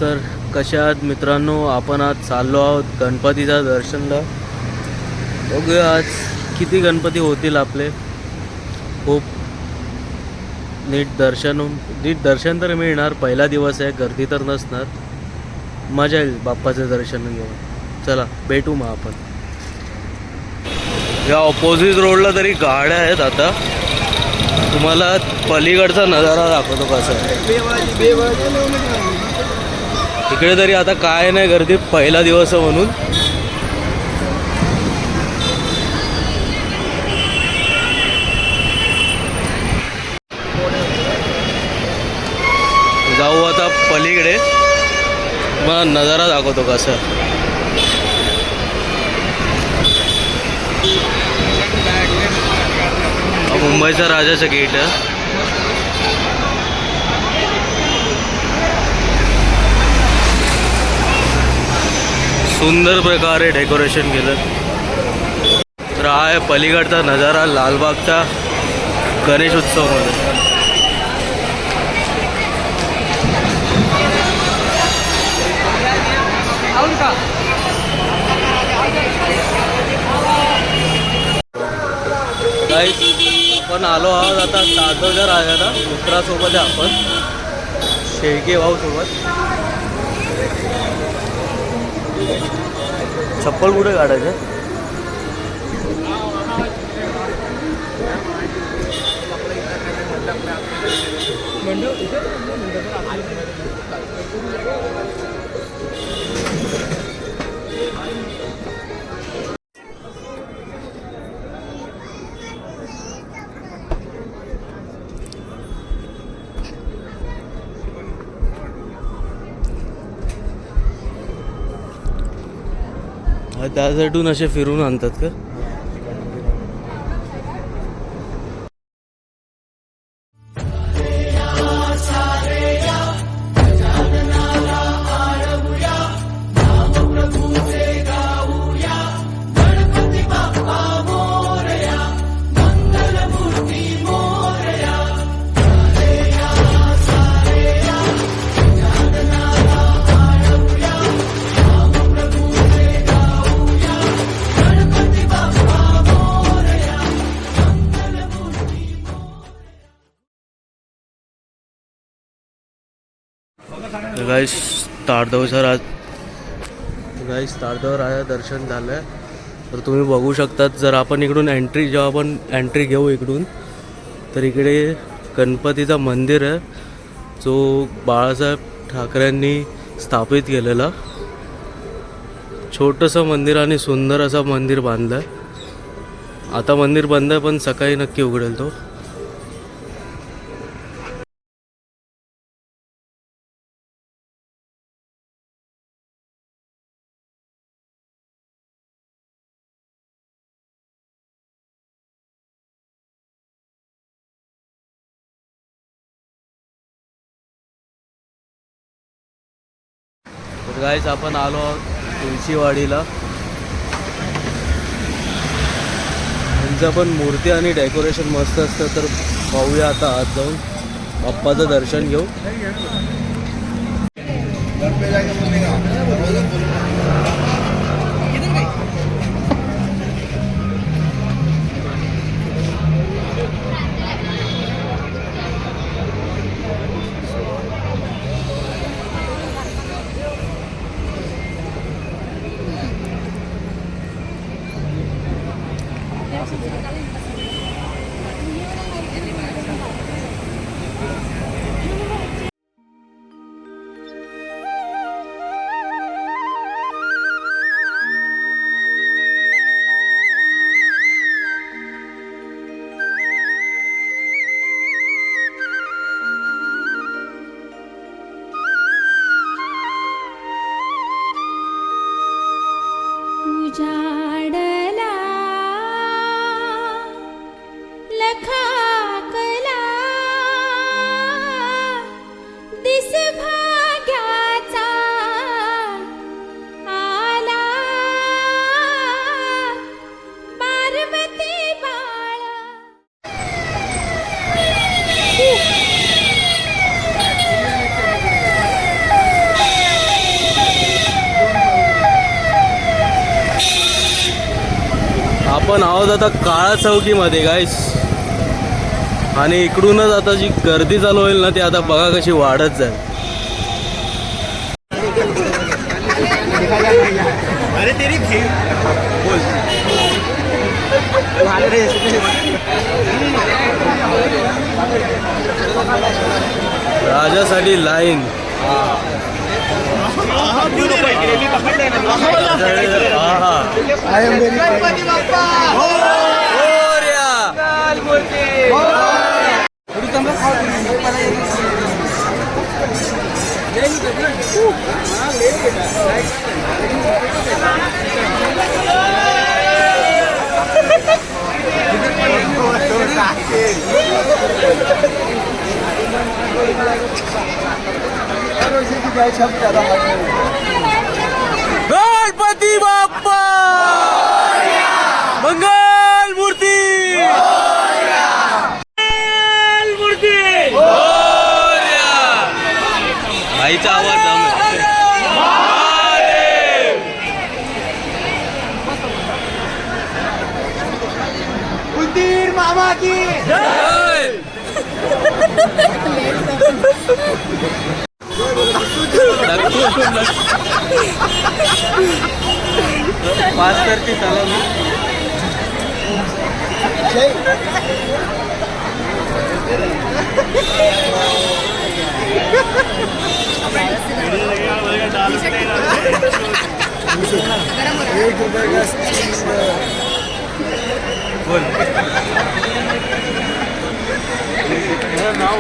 तर कशा आहात मित्रांनो, आपण आज चाललो आहोत गणपतीच्या दर्शनला. बघूया आज किती गणपती होतील आपले. खूप नीट दर्शन तर मिळणार. पहिला दिवस आहे, गर्दी तर नसणार. मजा येईल बाप्पाचं दर्शन घेऊन. चला भेटू मग आपण. या ऑपोजिट रोडला तरी गाड्या आहेत. आता तुम्हाला पलीकडचा नजारा दाखवतो कसा आहे. इकडे तरी आता काय नाही गर्दी, पहिला दिवस म्हणून. जाऊ आता पलीकडे, मला नजारा दाखवतो कसा. मुंबईचा राजाचं गेट आहे. सुंदर प्रकारे डेकोरेशन केलं. तर हा आहे पलीकडचा नजारा लालबागचा गणेश उत्सवमध्ये. आपण आलो आहोत आता ताडदेवच्या राजाला. मित्रासोबत आहे आपण, शेळके भाऊ सोबत. चप्पल कुठे काढायचं? त्या साईडून असे फिरून आणतात का? गाईस ताडदेवचं राजा दर्शन झालं आहे. तर तुम्ही बघू शकतात, जर आपण इकडून जेव्हा आपण एंट्री घेऊ इकडून, तर इकडे गणपतीचा मंदिर आहे, जो बाळासाहेब ठाकरेंनी स्थापित केलेला. छोटंसं मंदिर आणि सुंदर असं मंदिर बांधलं आहे. आता मंदिर बंद आहे, पण सकाळी नक्की उघडेल तो. तर गाईस आपण आलो आहोत तुळशीवाडीला. त्यांचं पण मूर्ती आणि डेकोरेशन मस्त असतं. तर पाहूया आता आत जाऊन, बाप्पाचं दर्शन घेऊ. आपण आहोत आता काळा चौकीमध्ये गाईस, आणि इकडूनच आता जी गर्दी चालू होईल ना ती आता बघा कशी वाढत जाईल. अरे तेरी बोल राजासाठी लाईन. गणपती बाप्पा मंगल मूर्ती आईचा आवाज कुलदीर मामा की जय. 5:30 झाला ना. बोल नाव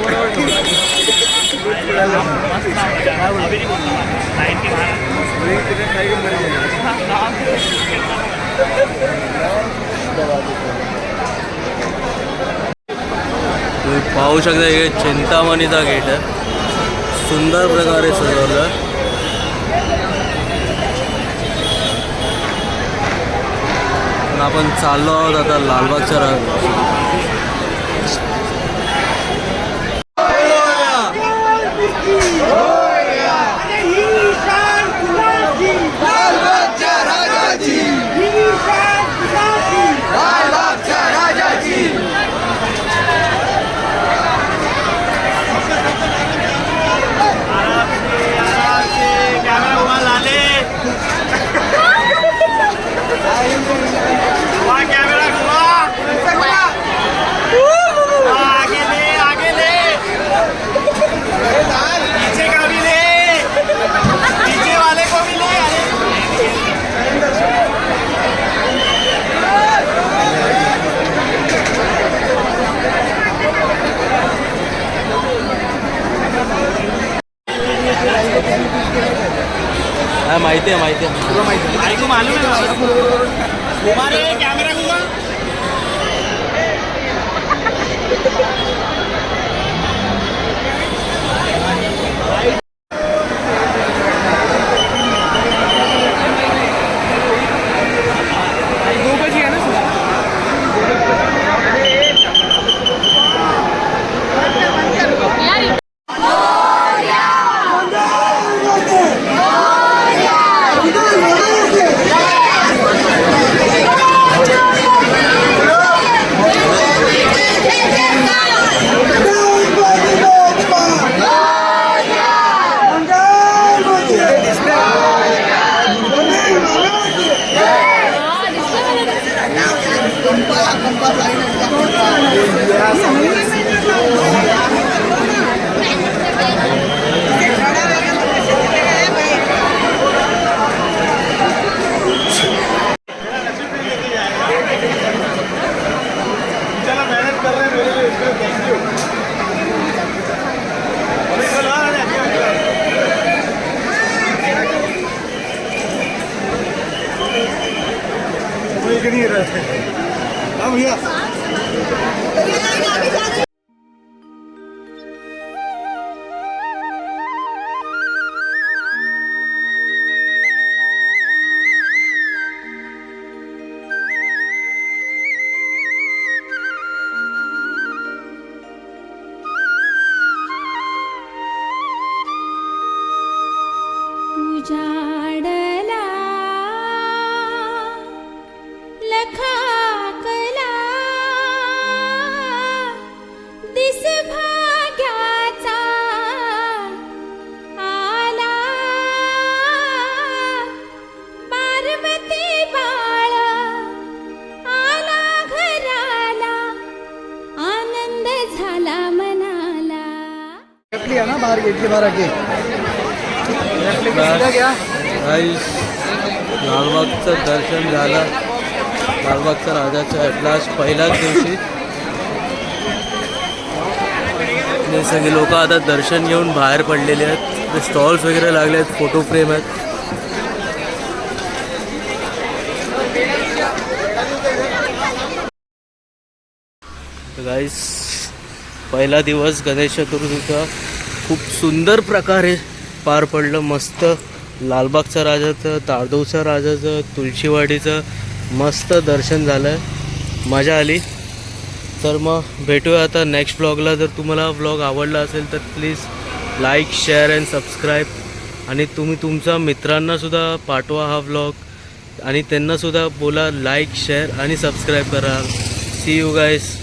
तुम्ही पाहू शकता हे चिंतामणीचा गेट आहे, सुंदर प्रकारे सजवलं. आपण चाललो आहोत आता लालबागच्या माहिती आहे तुला माहिती आहे मालूम आहे कॅमेरा भैया उजाडला लखा बाहर गेट के बाहर आके गाईस लालबागचं दर्शन झालं. लालबागच्या राजाचं ॲटलास पहिल्याच दिवशी. हे सगळे लोक आता दर्शन घेऊन बाहेर पडलेले आहेत. स्टॉल्स वगैरे लागले आहेत, फोटो फ्रेम आहेत. गाईस पहिला दिवस गणेश चतुर्थीचा खूप सुंदर प्रकारे पार पडलं. मस्त लालबागच्या राजाचं, ताडोबाच्या राजाचं, तुळशीवाडीचं मस्त दर्शन झालं. मजा आली. तर मग भेटूया आता नेक्स्ट व्लॉगला. जर तुम्हाला व्लॉग आवडला असेल तर please like, share and subscribe. आणि तुम्ही तुमच्या मित्रांनासुद्धा पाठवा हा व्लॉग आणि त्यांनासुद्धा बोला लाईक, शेअर आणि सबस्क्राईब करा. See you guys.